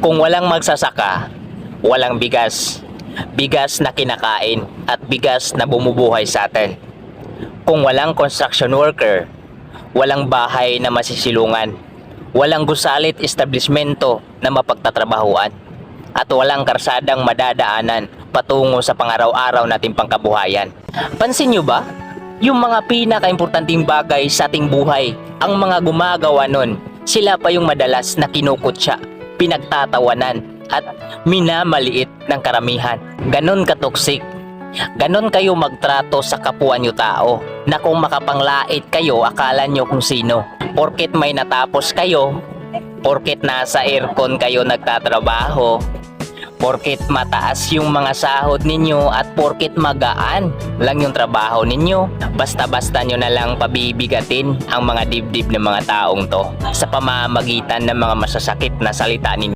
Kung walang magsasaka, walang bigas. Bigas na kinakain at bigas na bumubuhay sa atin. Kung walang construction worker, walang bahay na masisilungan. Walang gusalit establishmento na mapagtatrabahuan. At walang karsadang madadaanan patungo sa pangaraw-araw nating pangkabuhayan. Pansin nyo ba? Yung mga pinaka-importanting bagay sa ating buhay, ang mga gumagawa nun, sila pa yung madalas na kinukutya, pinagtatawanan, at minamaliit ng karamihan. Ganon katoksik. Ganon kayo magtrato sa kapwa nyo tao, na kung makapanglait kayo, akala nyo kung sino. Porket may natapos kayo, porket nasa aircon kayo nagtatrabaho, porket mataas yung mga sahod ninyo, at porket magaan lang yung trabaho ninyo, basta-basta nyo na lang pabibigatin ang mga dibdib ng mga taong to sa pamamagitan ng mga masasakit na salita ninyo.